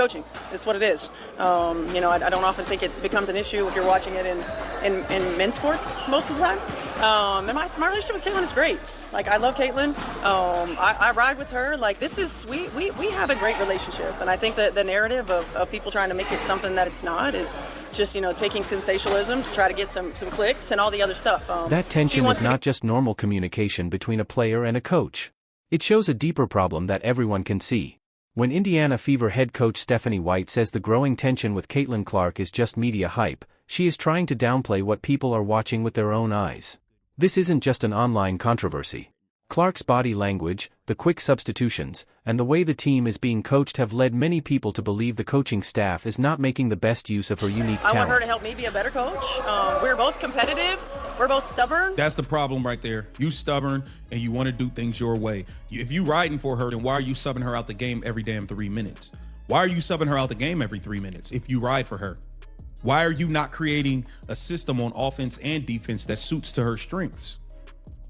coaching. It's what it is. I don't often think it becomes an issue if you're watching it in men's sports most of the time. And my relationship with Caitlin is great. Like, I love Caitlin. I ride with her. Like, we have a great relationship. And I think that the narrative of people trying to make it something that it's not is just, taking sensationalism to try to get some clicks and all the other stuff. That tension is not just normal communication between a player and a coach. It shows a deeper problem that everyone can see. When Indiana Fever head coach Stephanie White says the growing tension with Caitlin Clark is just media hype, she is trying to downplay what people are watching with their own eyes. This isn't just an online controversy. Clark's body language, the quick substitutions, and the way the team is being coached have led many people to believe the coaching staff is not making the best use of her unique talent. I want her to help me be a better coach. We're both competitive. We're both stubborn. That's the problem right there. You stubborn and you want to do things your way. If you riding for her, then why are you subbing her out the game every damn 3 minutes? Why are you subbing her out the game every 3 minutes if you ride for her? Why are you not creating a system on offense and defense that suits to her strengths?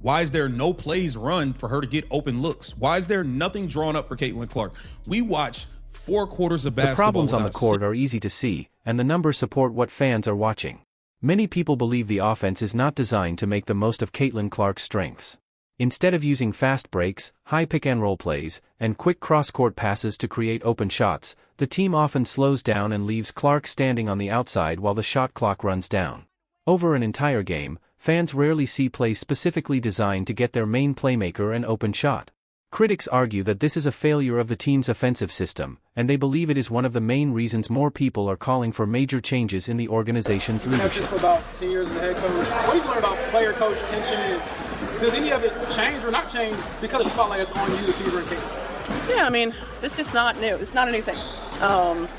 Why is there no plays run for her to get open looks? Why is there nothing drawn up for Caitlin Clark? We watch 4 quarters of basketball. The problems on the court are easy to see, and the numbers support what fans are watching. Many people believe the offense is not designed to make the most of Caitlin Clark's strengths. Instead of using fast breaks, high pick-and-roll plays, and quick cross-court passes to create open shots, the team often slows down and leaves Clark standing on the outside while the shot clock runs down. Over an entire game, fans rarely see plays specifically designed to get their main playmaker an open shot. Critics argue that this is a failure of the team's offensive system, and they believe it is one of the main reasons more people are calling for major changes in the organization's leadership. For about 10 years as a head coach, what do you learn about player-coach tension? Does any of it change or not change because of the spotlight that's on you, the Fever and Caitlin? Yeah, I mean, this is not new. It's not a new thing.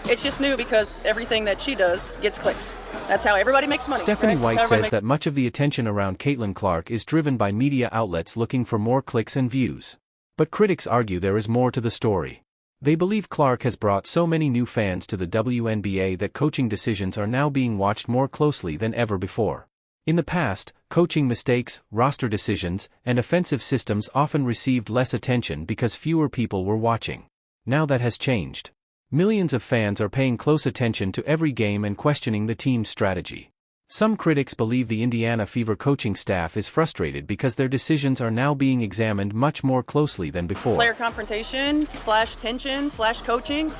It's just new because everything that she does gets clicks. That's how everybody makes money. Stephanie White says that much of the attention around Caitlin Clark is driven by media outlets looking for more clicks and views. But critics argue there is more to the story. They believe Clark has brought so many new fans to the WNBA that coaching decisions are now being watched more closely than ever before. In the past, coaching mistakes, roster decisions, and offensive systems often received less attention because fewer people were watching. Now that has changed. Millions of fans are paying close attention to every game and questioning the team's strategy. Some critics believe the Indiana Fever coaching staff is frustrated because their decisions are now being examined much more closely than before. Player confrontation / tension / coaching.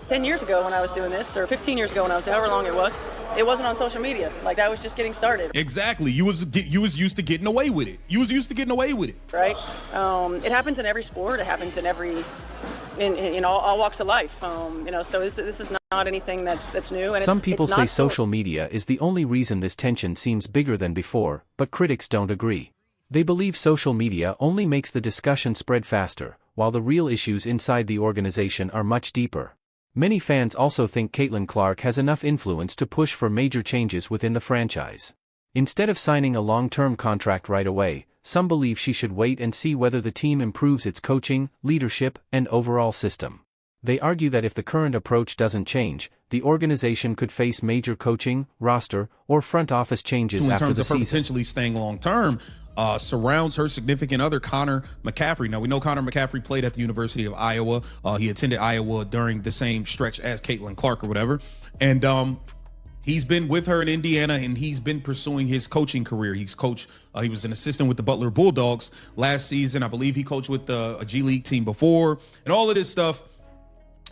10 years ago when I was doing this, or 15 years ago when I was, however long it wasn't on social media. Like, I was just getting started. Exactly. You was used to getting away with it. You was used to getting away with it. Right? It happens in every sport. It happens in in all walks of life. So this is not anything that's new. And some people say social media is the only reason this tension seems bigger than before, but critics don't agree. They believe social media only makes the discussion spread faster, while the real issues inside the organization are much deeper. Many fans also think Caitlin Clark has enough influence to push for major changes within the franchise. Instead of signing a long-term contract right away, some believe she should wait and see whether the team improves its coaching, leadership, and overall system. They argue that if the current approach doesn't change, the organization could face major coaching, roster, or front office changes after the season. In terms of her potentially staying long-term, surrounds her significant other, Connor McCaffrey. Now, we know Connor McCaffrey played at the University of Iowa. He attended Iowa during the same stretch as Caitlin Clark or whatever. And he's been with her in Indiana, and he's been pursuing his coaching career. He's coached, he was an assistant with the Butler Bulldogs last season. I believe he coached with a G League team before, and all of this stuff.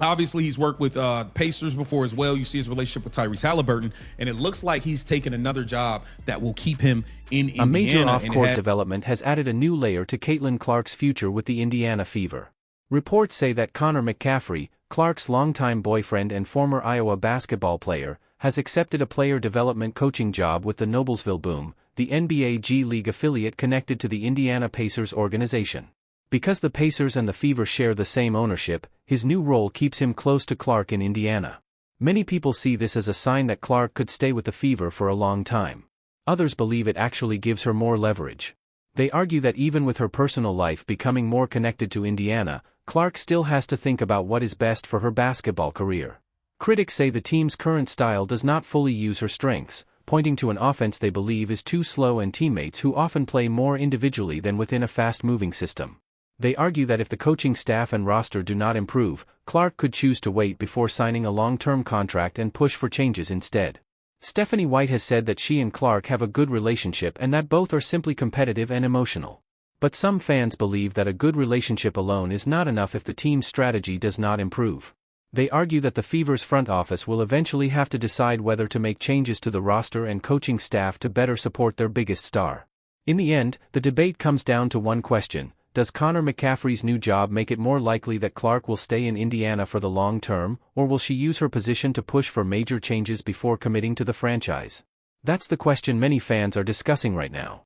Obviously, he's worked with Pacers before as well. You see his relationship with Tyrese Halliburton, and it looks like he's taken another job that will keep him in Indiana. A major off-court development has added a new layer to Caitlin Clark's future with the Indiana Fever. Reports say that Connor McCaffrey, Clark's longtime boyfriend and former Iowa basketball player, has accepted a player development coaching job with the Noblesville Boom, the NBA G League affiliate connected to the Indiana Pacers organization. Because the Pacers and the Fever share the same ownership, his new role keeps him close to Clark in Indiana. Many people see this as a sign that Clark could stay with the Fever for a long time. Others believe it actually gives her more leverage. They argue that even with her personal life becoming more connected to Indiana, Clark still has to think about what is best for her basketball career. Critics say the team's current style does not fully use her strengths, pointing to an offense they believe is too slow and teammates who often play more individually than within a fast-moving system. They argue that if the coaching staff and roster do not improve, Clark could choose to wait before signing a long-term contract and push for changes instead. Stephanie White has said that she and Clark have a good relationship and that both are simply competitive and emotional. But some fans believe that a good relationship alone is not enough if the team's strategy does not improve. They argue that the Fever's front office will eventually have to decide whether to make changes to the roster and coaching staff to better support their biggest star. In the end, the debate comes down to one question: does Connor McCaffrey's new job make it more likely that Clark will stay in Indiana for the long term, or will she use her position to push for major changes before committing to the franchise? That's the question many fans are discussing right now.